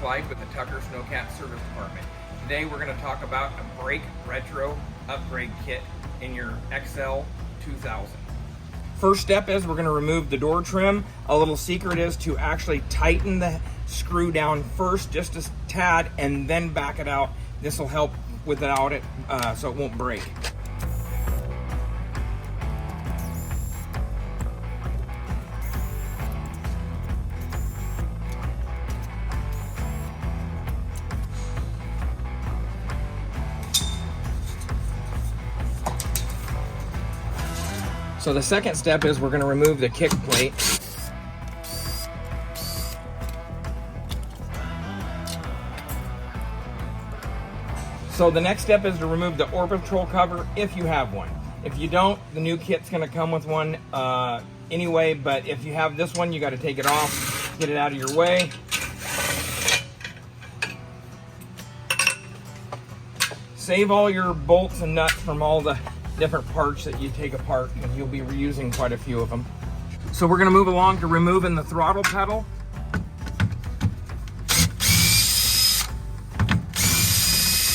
Clyde with the Tucker Sno-Cat Service Department. Today we're going to talk about a brake retro upgrade kit in your XL 2000. First step is we're going to remove the door trim. A little secret is to actually tighten the screw down first, just a tad, and then back it out. This will help without it, so it won't break. So the second step is we're going to remove the kick plate. So the next step is to remove the orbital cover if you have one. If you don't, the new kit's going to come with one anyway, but if you have this one, you got to take it off, get it out of your way. Save all your bolts and nuts from all the different parts that you take apart, because you'll be reusing quite a few of them. So we're going to move along to removing the throttle pedal.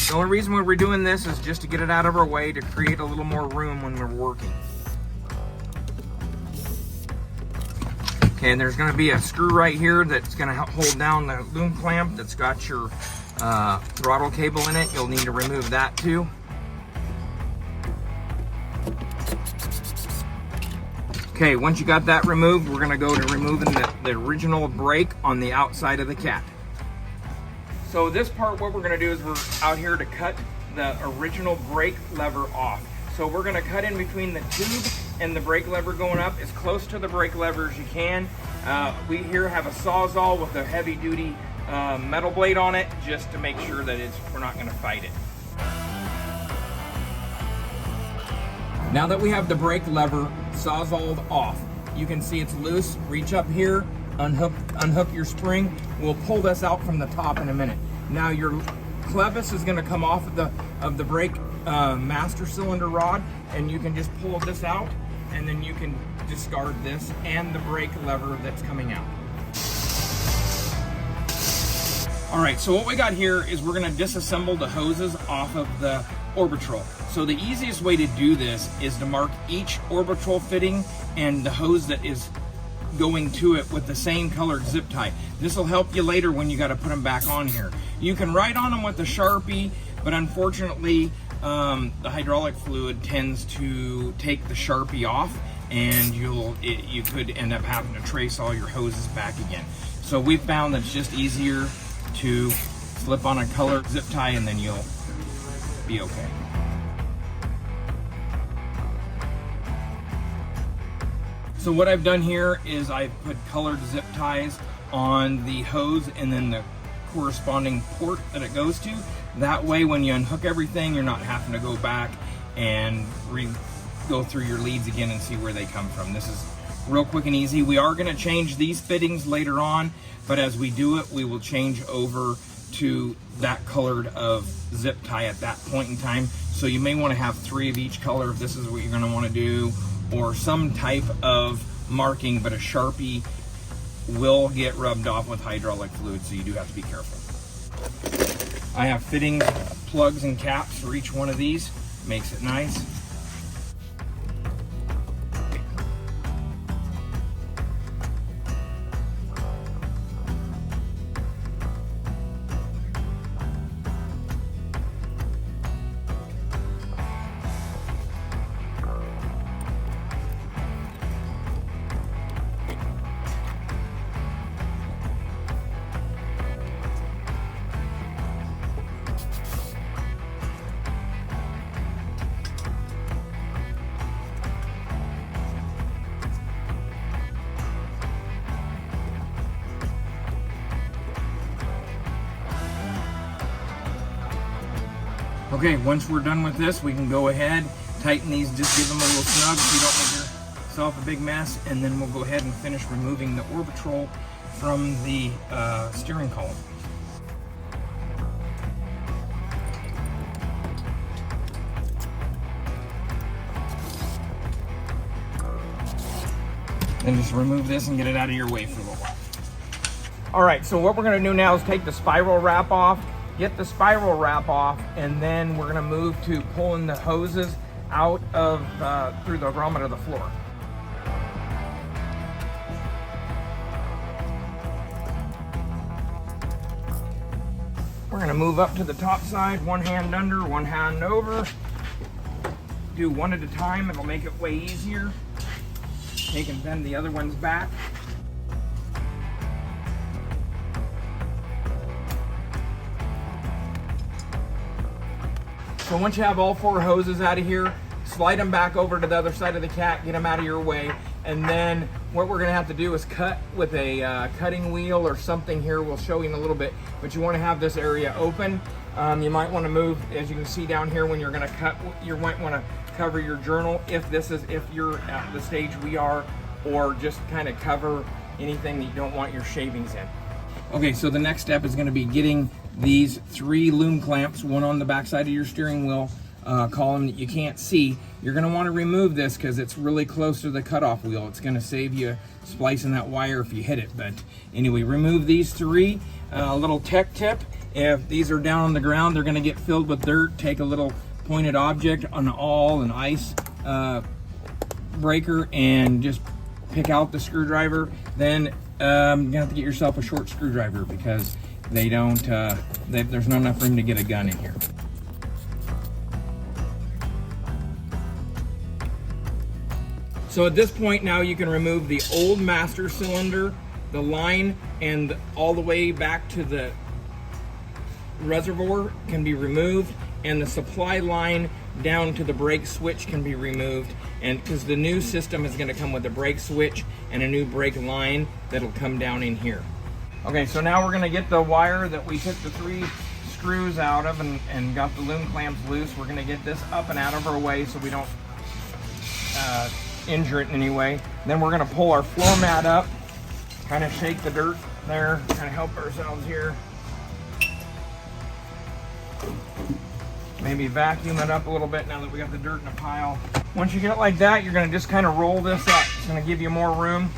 The only reason why we're doing this is just to get it out of our way, to create a little more room when we're working. Okay, and there's going to be a screw right here that's going to help hold down the loom clamp that's got your throttle cable in it. You'll need to remove that too. Okay, once you got that removed, we're going to go to removing the original brake on the outside of the cat. So this part, what we're going to do is we're out here to cut the original brake lever off. So we're going to cut in between the tube and the brake lever going up as close to the brake lever as you can. We here have a Sawzall with a heavy duty metal blade on it, just to make sure that we're not going to fight it. Now that we have the brake lever Sawzalled off, you can see it's loose. Reach up here, unhook your spring. We'll pull this out from the top in a minute. Now your clevis is going to come off of the brake master cylinder rod, and you can just pull this out, and then you can discard this and the brake lever that's coming out. All right, so what we got here is we're going to disassemble the hoses off of the orbital. So the easiest way to do this is to mark each orbital fitting and the hose that is going to it with the same colored zip tie. This will help you later when you got to put them back on here. You can write on them with a Sharpie, but unfortunately the hydraulic fluid tends to take the Sharpie off, and you could end up having to trace all your hoses back again. So we found that it's just easier to slip on a colored zip tie, and then you'll be okay. So what I've done here is I've put colored zip ties on the hose and then the corresponding port that it goes to. That way when you unhook everything, you're not having to go back and go through your leads again and see where they come from. This is real quick and easy. We are going to change these fittings later on, but as we do it, we will change over to that colored of zip tie at that point in time. So you may want to have 3 of each color if this is what you're going to want to do, or some type of marking, but a Sharpie will get rubbed off with hydraulic fluid, so you do have to be careful. I have fitting plugs and caps for each one of these. Makes it nice. Okay, once we're done with this, we can go ahead, tighten these, just give them a little snug so you don't make yourself a big mess, and then we'll go ahead and finish removing the orbital from the steering column. And just remove this and get it out of your way for a little while. All right, so what we're gonna do now is take the spiral wrap off, get the spiral wrap off, and then we're gonna move to pulling the hoses out of through the grommet of the floor. We're gonna move up to the top side, one hand under, one hand over. Do one at a time, it'll make it way easier. Take and bend the other ones back. So once you have all 4 hoses out of here, slide them back over to the other side of the cat, get them out of your way, and then what we're gonna have to do is cut with a cutting wheel or something here. We'll show you in a little bit, but you wanna have this area open. You might wanna move, as you can see down here, when you're gonna cut, you might wanna cover your journal if you're at the stage we are, or just kind of cover anything that you don't want your shavings in. Okay, so the next step is gonna be getting these 3 loom clamps, one on the back side of your steering wheel column that you can't see. You're gonna wanna remove this because it's really close to the cutoff wheel. It's gonna save you splicing that wire if you hit it. But anyway, remove these 3. A little tech tip, if these are down on the ground, they're gonna get filled with dirt. Take a little pointed object, an awl, an ice breaker, and just pick out the screwdriver. Then you're gonna have to get yourself a short screwdriver because they don't, there's not enough room to get a gun in here. So at this point now you can remove the old master cylinder, the line, and all the way back to the reservoir can be removed, and the supply line down to the brake switch can be removed, and because the new system is going to come with a brake switch and a new brake line that'll come down in here. Okay, so now we're going to get the wire that we took the 3 screws out of and got the loom clamps loose. We're going to get this up and out of our way so we don't injure it in any way. Then we're going to pull our floor mat up, kind of shake the dirt there, kind of help ourselves here. Maybe vacuum it up a little bit now that we got the dirt in a pile. Once you get it like that, you're going to just kind of roll this up. It's going to give you more room.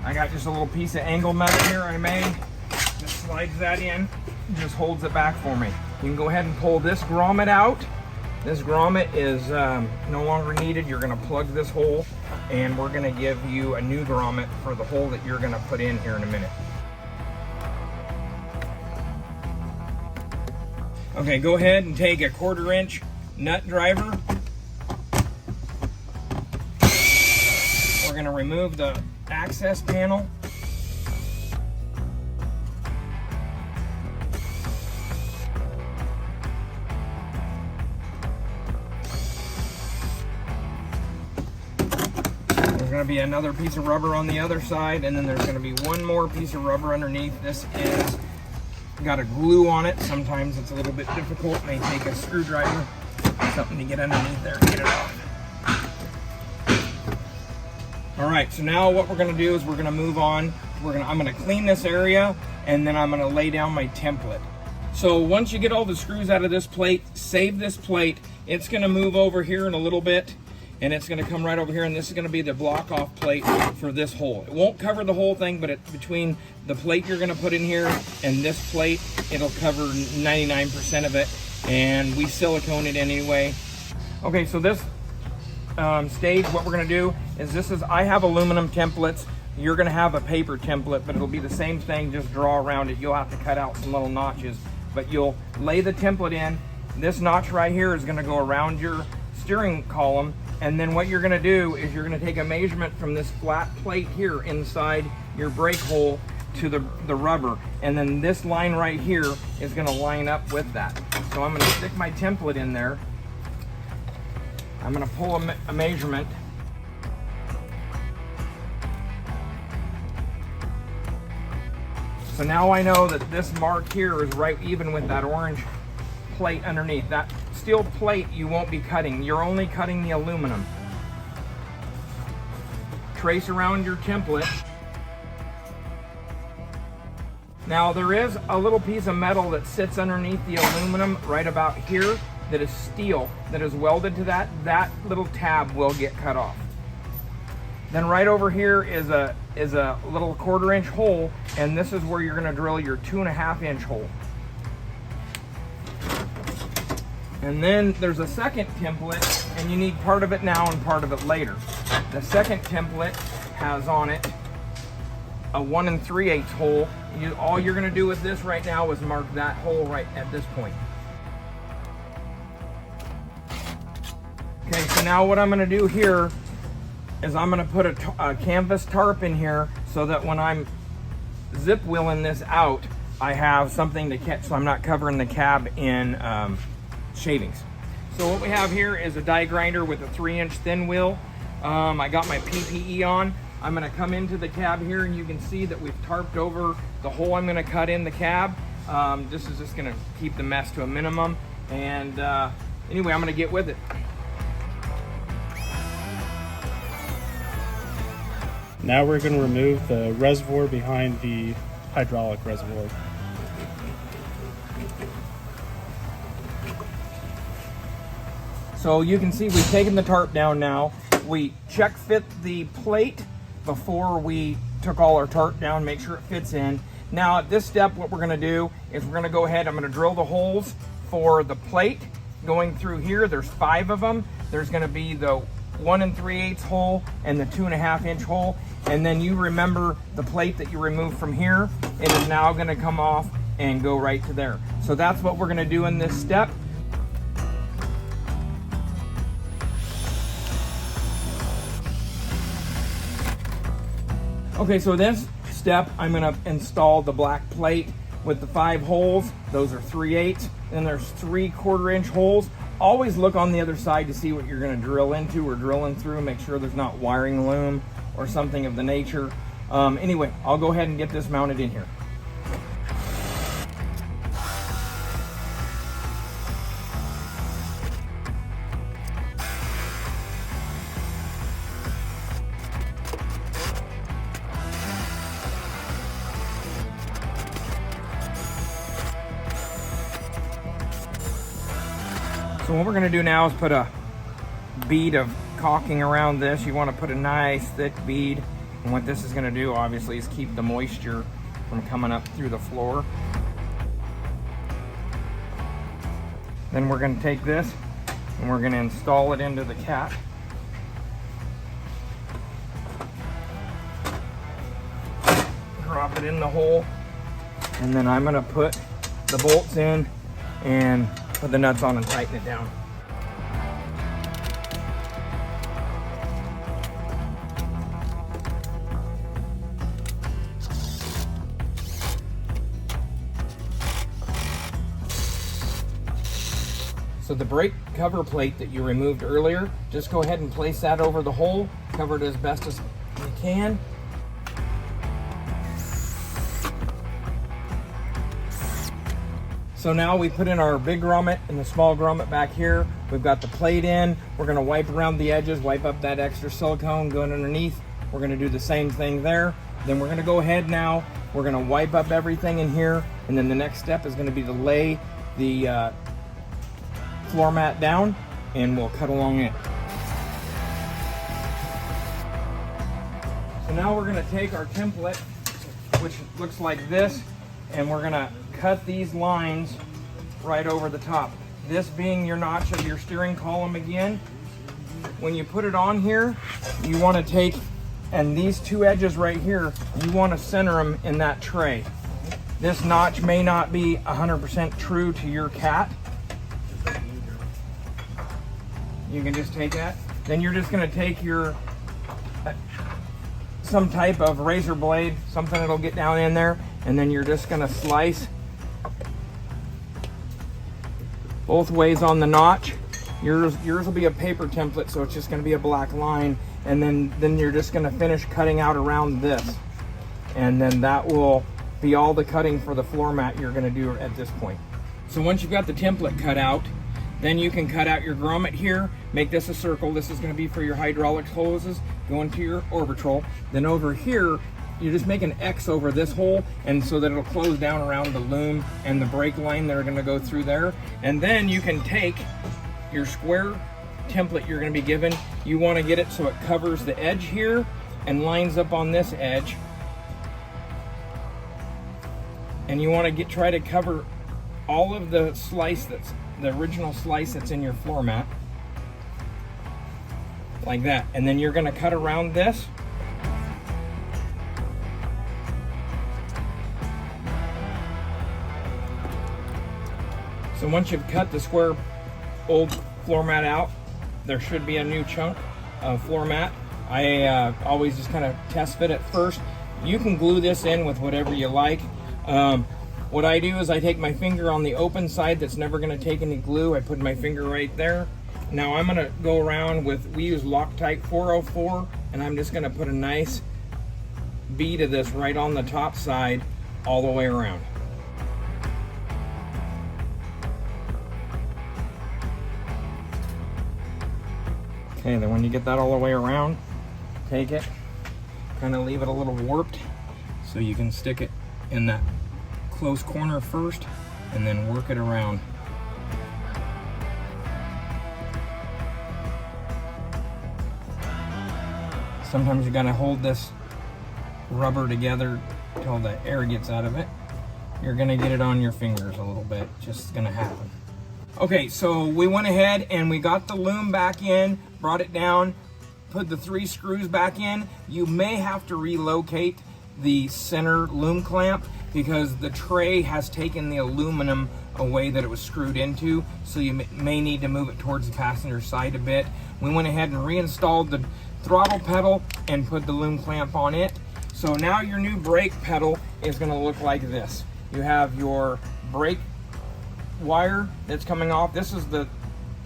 I got just a little piece of angle metal here I made. Just slides that in, just holds it back for me. You can go ahead and pull this grommet out. This grommet is no longer needed. You're going to plug this hole, and we're going to give you a new grommet for the hole that you're going to put in here in a minute. Okay, go ahead and take a 1/4 inch nut driver. We're going to remove the access panel. There's going to be another piece of rubber on the other side, and then there's going to be one more piece of rubber underneath. This is got a glue on it. Sometimes it's a little bit difficult. May take a screwdriver, something to get underneath there and get it off. All right, so now what we're gonna do is we're gonna move on. I'm gonna clean this area, and then I'm gonna lay down my template. So once you get all the screws out of this plate, save this plate. It's gonna move over here in a little bit, and it's gonna come right over here, and this is gonna be the block off plate for this hole. It won't cover the whole thing, but between the plate you're gonna put in here and this plate, it'll cover 99% of it, and we silicone it anyway. Okay, so this stage, what we're gonna do is I have aluminum templates. You're gonna have a paper template, but it'll be the same thing, just draw around it. You'll have to cut out some little notches, but you'll lay the template in. This notch right here is gonna go around your steering column, and then what you're gonna do is you're gonna take a measurement from this flat plate here inside your brake hole to the rubber, and then this line right here is gonna line up with that. So I'm gonna stick my template in there. I'm gonna pull a measurement. So now I know that this mark here is right even with that orange plate underneath. That steel plate you won't be cutting. You're only cutting the aluminum. Trace around your template. Now there is a little piece of metal that sits underneath the aluminum right about here that is steel, that is welded to that little tab will get cut off. Then right over here is a is a little 1/4 inch hole, and this is where you're going to drill your 2.5 inch hole. And then there's a second template, and you need part of it now and part of it later. The second template has on it a 1 3/8 hole. All you're going to do with this right now is mark that hole right at this point. Okay, so now what I'm going to do here is I'm going to put a canvas tarp in here so that when I'm zip wheeling this out, I have something to catch, so I'm not covering the cab in shavings. So what we have here is a die grinder with a 3-inch thin wheel. I got my PPE on. I'm going to come into the cab here, and you can see that we've tarped over the hole I'm going to cut in the cab. This is just going to keep the mess to a minimum. And anyway, I'm going to get with it. Now we're going to remove the reservoir behind the hydraulic reservoir. So you can see we've taken the tarp down now. We check fit the plate before we took all our tarp down, make sure it fits in. Now at this step, what we're going to do is we're going to go ahead, I'm going to drill the holes for the plate going through here. There's 5 of them. There's going to be the 1 3/8 hole and the 2.5 inch hole. And then you remember the plate that you removed from here, it is now going to come off and go right to there. So that's what we're going to do in this step. Okay, so this step, I'm going to install the black plate with the 5 holes. Those are 3/8, and there's 3/4 inch holes. Always look on the other side to see what you're going to drill into or drilling through. Make sure there's not wiring loom or something of the nature. Anyway, I'll go ahead and get this mounted in here. So what we're going to do now is put a bead of caulking around this. You want to put a nice thick bead, and what this is going to do obviously is keep the moisture from coming up through the floor. Then we're going to take this and we're going to install it into the cat. Drop it in the hole, and then I'm going to put the bolts in and put the nuts on and tighten it down. So the brake cover plate that you removed earlier, just go ahead and place that over the hole, cover it as best as you can. So now we put in our big grommet and the small grommet back here. We've got the plate in. We're going to wipe around the edges, wipe up that extra silicone going underneath. We're going to do the same thing there. Then we're going to go ahead now. We're going to wipe up everything in here. And then the next step is going to be to lay the floor mat down, and we'll cut along it. So now we're going to take our template, which looks like this, and we're going to cut these lines right over the top. This being your notch of your steering column again. When you put it on here, you want to take, and these 2 edges right here, you want to center them in that tray. This notch may not be 100% true to your cat. You can just take that. Then you're just going to take your some type of razor blade, something that'll get down in there, and then you're just going to slice both ways on the notch. Yours will be a paper template, so it's just going to be a black line, and then you're just going to finish cutting out around this, and then that will be all the cutting for the floor mat you're going to do at this point. So once you've got the template cut out, then you can cut out your grommet here, make this a circle. This is going to be for your hydraulic hoses going to your orbital. Then over here, you just make an X over this hole, and so that it'll close down around the loom and the brake line that are going to go through there. And then you can take your square template you're going to be given. You want to get it so it covers the edge here, and lines up on this edge. And you want to try to cover all of the slice that's the original slice that's in your floor mat, like that. And then you're going to cut around this. So once you've cut the square old floor mat out, there should be a new chunk of floor mat. I always just kind of test fit it first. You can glue this in with whatever you like. What I do is I take my finger on the open side that's never going to take any glue. I put my finger right there. Now I'm going to go around with, we use Loctite 404, and I'm just going to put a nice bead of this right on the top side all the way around. Okay, then when you get that all the way around, take it, kind of leave it a little warped so you can stick it in that close corner first and then work it around. Sometimes you gotta hold this rubber together till the air gets out of it. You're gonna get it on your fingers a little bit, just gonna happen. Okay, so we went ahead and we got the loom back in, brought it down, put the 3 screws back in. You may have to relocate the center loom clamp because the tray has taken the aluminum away that it was screwed into, so you may need to move it towards the passenger side a bit. We went ahead and reinstalled the throttle pedal and put the loom clamp on it. So now your new brake pedal is going to look like this. You have your brake wire that's coming off. This is the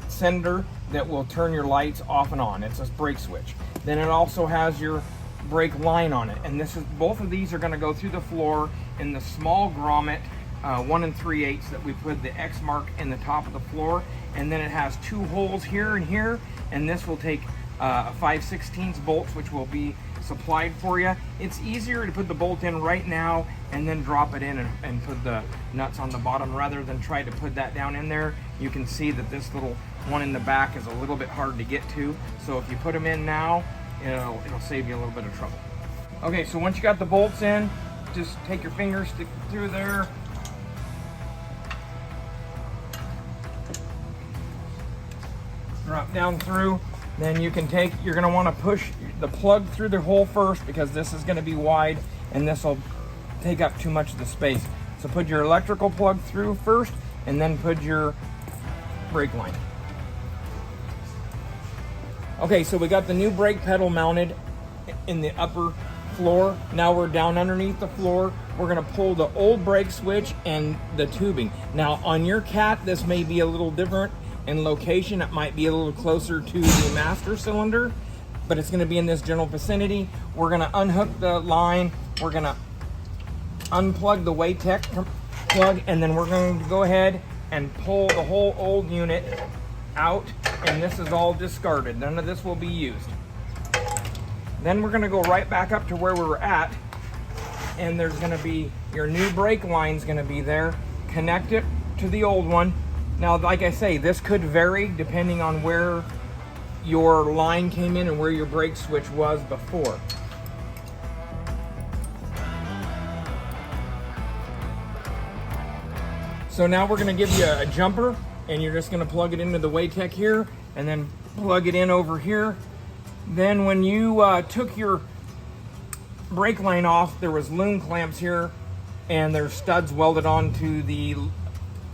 sender that will turn your lights off and on. It's a brake switch. Then it also has your brake line on it, and this is, both of these are going to go through the floor in the small grommet 1 3/8 that we put the X mark in the top of the floor, and then it has 2 holes here and here, and this will take 5/16 bolts, which will be supplied for you. It's easier to put the bolt in right now and then drop it in and put the nuts on the bottom rather than try to put that down in there. You can see that this little one in the back is a little bit hard to get to, so if you put them in now, it'll save you a little bit of trouble. Okay, so once you got the bolts in, just take your fingers, stick through there, drop down through. Then you can take, you're going to want to push the plug through the hole first because this is going to be wide and this will take up too much of the space. So put your electrical plug through first and then put your brake line. Okay, so we got the new brake pedal mounted in the upper floor. Now we're down underneath the floor. We're going to pull the old brake switch and the tubing. Now on your Cat, this may be a little different in location. It might be a little closer to the master cylinder, but it's going to be in this general vicinity. We're going to unhook the line. We're going to unplug the Waytech plug, and then we're going to go ahead and pull the whole old unit out, and this is all discarded. None of this will be used. Then we're going to go right back up to where we were at, and there's going to be your new brake line's going to be there. Connect it to the old one. Now, like I say, this could vary depending on where your line came in and where your brake switch was before. So now we're going to give you a jumper, and you're just going to plug it into the Waytech here and then plug it in over here. Then when you took your brake line off, there was loom clamps here and there's studs welded onto the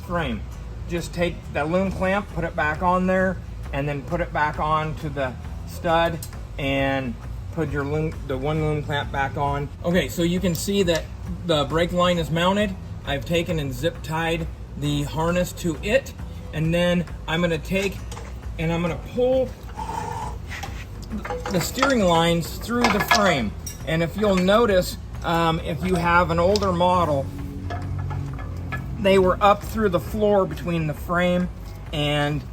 frame. Just take that loom clamp, put it back on there, and then put it back on to the stud and put your the one loom clamp back on. Okay, so you can see that the brake line is mounted. I've taken and zip tied the harness to it, and then I'm going to take and I'm going to pull the steering lines through the frame. And if you'll notice, if you have an older model, they were up through the floor between the frame and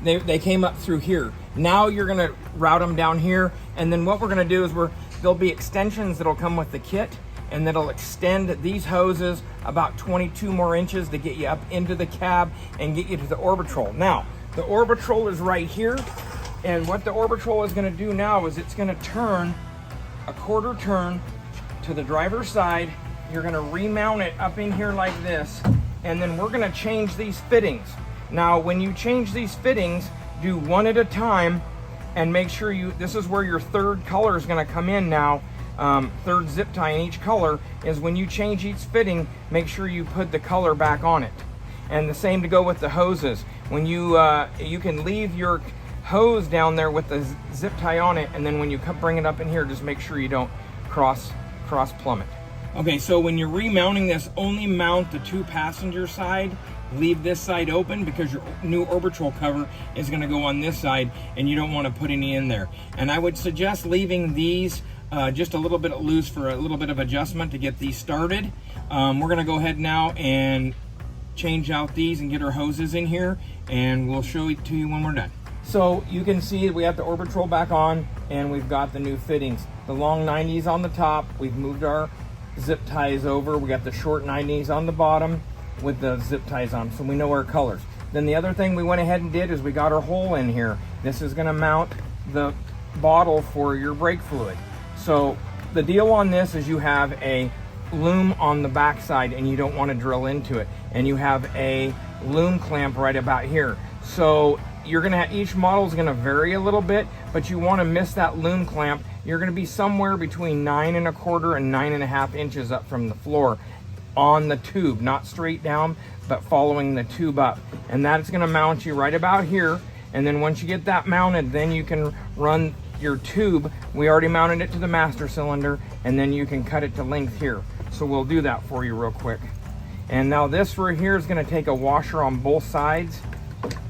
they came up through here. Now you're going to route them down here, and then what we're going to do is there'll be extensions that'll come with the kit, and that'll extend these hoses about 22 more inches to get you up into the cab and get you to the Orbitrol. Now, the Orbitrol is right here, and what the Orbitrol is going to do now is it's going to turn a quarter turn to the driver's side. You're gonna remount it up in here like this, and then we're gonna change these fittings. Now, when you change these fittings, do one at a time, and make sure this is where your third color is gonna come in now. Third zip tie in each color is when you change each fitting, make sure you put the color back on it. And the same to go with the hoses. When you can leave your hose down there with the zip tie on it, and then when you bring it up in here, just make sure you don't cross plummet. Okay, so when you're remounting this, only mount the 2 passenger side. Leave this side open because your new orbital cover is going to go on this side, and you don't want to put any in there. And I would suggest leaving these just a little bit loose for a little bit of adjustment to get these started. We're going to go ahead now and change out these and get our hoses in here, and we'll show it to you when we're done. So you can see we have the orbital back on, and we've got the new fittings. The long 90s on the top, we've moved our zip ties over. We got the short 90s on the bottom with the zip ties on, so we know our colors. Then the other thing we went ahead and did is we got our hole in here. This is going to mount the bottle for your brake fluid. So the deal on this is you have a loom on the back side, and you don't want to drill into it, and you have a loom clamp right about here. So you're gonna each model is gonna vary a little bit, but you want to miss that loom clamp. You're gonna be somewhere between 9 1/4 and 9 1/2 inches up from the floor on the tube, not straight down, but following the tube up. And that's gonna mount you right about here. And then once you get that mounted, then you can run your tube. We already mounted it to the master cylinder, and then you can cut it to length here. So we'll do that for you real quick. And now this right here is gonna take a washer on both sides,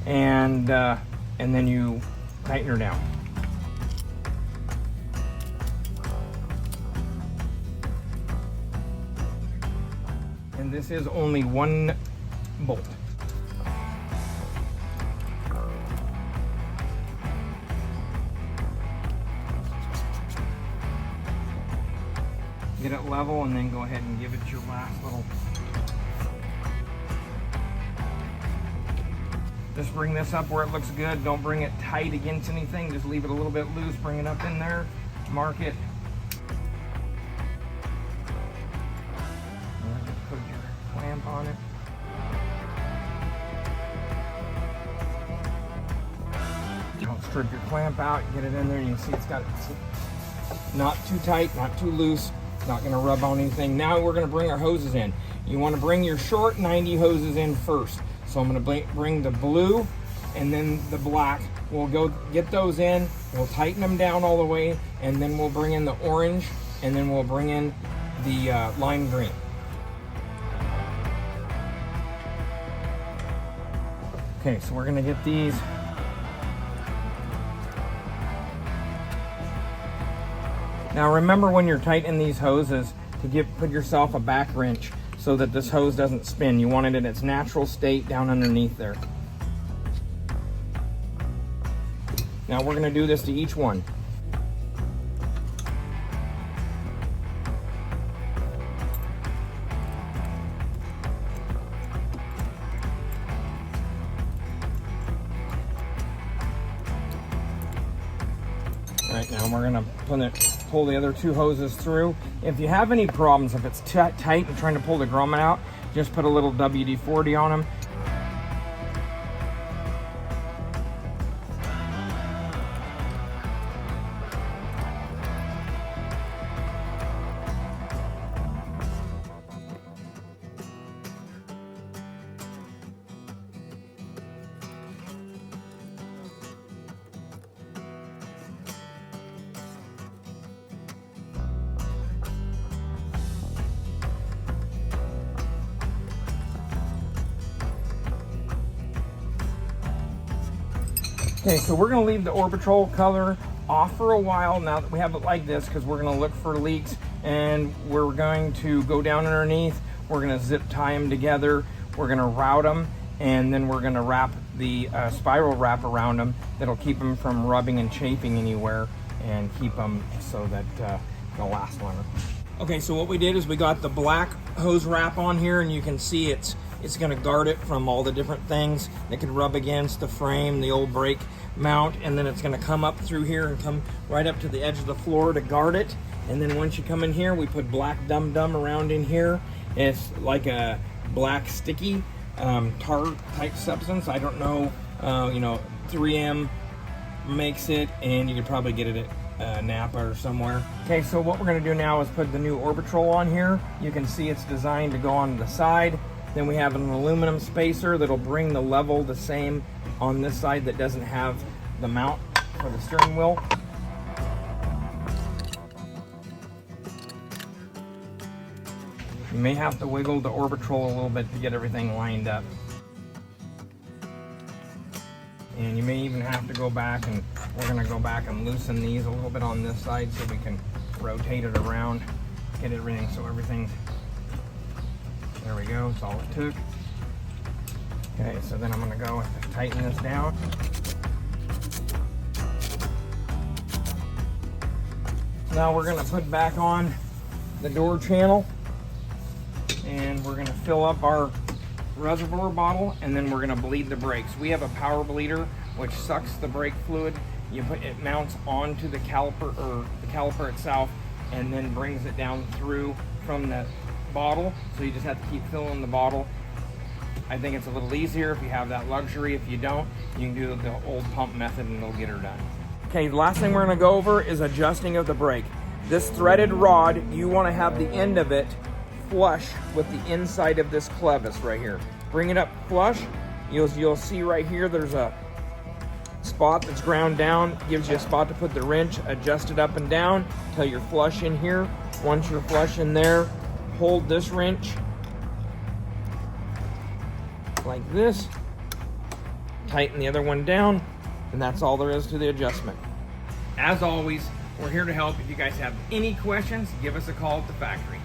and then you tighten her down. And this is only 1 bolt. Get it level, and then go ahead and give it your last little. Just bring this up where it looks good. Don't bring it tight against anything. Just leave it a little bit loose. Bring it up in there. Mark it. And just put your clamp on it. Don't strip your clamp out. Get it in there, and you can see it's not too tight, not too loose. Not going to rub on anything. Now we're going to bring our hoses in. You want to bring your short 90 hoses in first. So I'm going to bring the blue and then the black. We'll go get those in. We'll tighten them down all the way, and then we'll bring in the orange, and then we'll bring in the lime green. Okay, so we're going to get these. Now remember, when you're tightening these hoses, to put yourself a back wrench so that this hose doesn't spin. You want it in its natural state down underneath there. Now we're going to do this to each one. All right, now we're going to pull the other 2 hoses through. If you have any problems, if it's tight and trying to pull the grommet out, just put a little WD-40 on them. Okay, so we're going to leave the orbital color off for a while now that we have it like this, because we're going to look for leaks, and we're going to go down underneath. We're going to zip tie them together. We're going to route them, and then we're going to wrap the spiral wrap around them that'll keep them from rubbing and chafing anywhere, and keep them so that they'll last longer. Okay, so what we did is we got the black hose wrap on here, and you can see it's going to guard it from all the different things that could rub against the frame, the old brake mount, and then it's going to come up through here and come right up to the edge of the floor to guard it. And then once you come in here, we put black dum dum around in here. It's like a black sticky tar type substance. I don't know, 3M makes it, and you could probably get it at Napa or somewhere. Okay, so what we're gonna do now is put the new Orbitrol on here. You can see it's designed to go on the side. Then we have an aluminum spacer that'll bring the level the same on this side that doesn't have the mount for the steering wheel. You may have to wiggle the Orbitrol a little bit to get everything lined up. And you may even have to go back, and we're gonna go back and loosen these a little bit on this side so we can rotate it around, get everything so everything's, there we go, that's all it took. Okay, so then I'm gonna go and tighten this down. Now we're gonna put back on the door channel, and we're gonna fill up our reservoir bottle, and then we're gonna bleed the brakes. We have a power bleeder which sucks the brake fluid. It mounts onto the caliper, or the caliper itself, and then brings it down through from the bottle. So you just have to keep filling the bottle. I think it's a little easier if you have that luxury. If you don't, you can do the old pump method and it'll get her done. Okay, the last thing we're gonna go over is adjusting of the brake. This threaded rod, you wanna have the end of it flush with the inside of this clevis right here. Bring it up flush. You'll see right here there's a spot that's ground down. Gives you a spot to put the wrench, adjust it up and down till you're flush in here. Once you're flush in there, hold this wrench like this, tighten the other one down, and that's all there is to the adjustment. As always, we're here to help. If you guys have any questions, give us a call at the factory.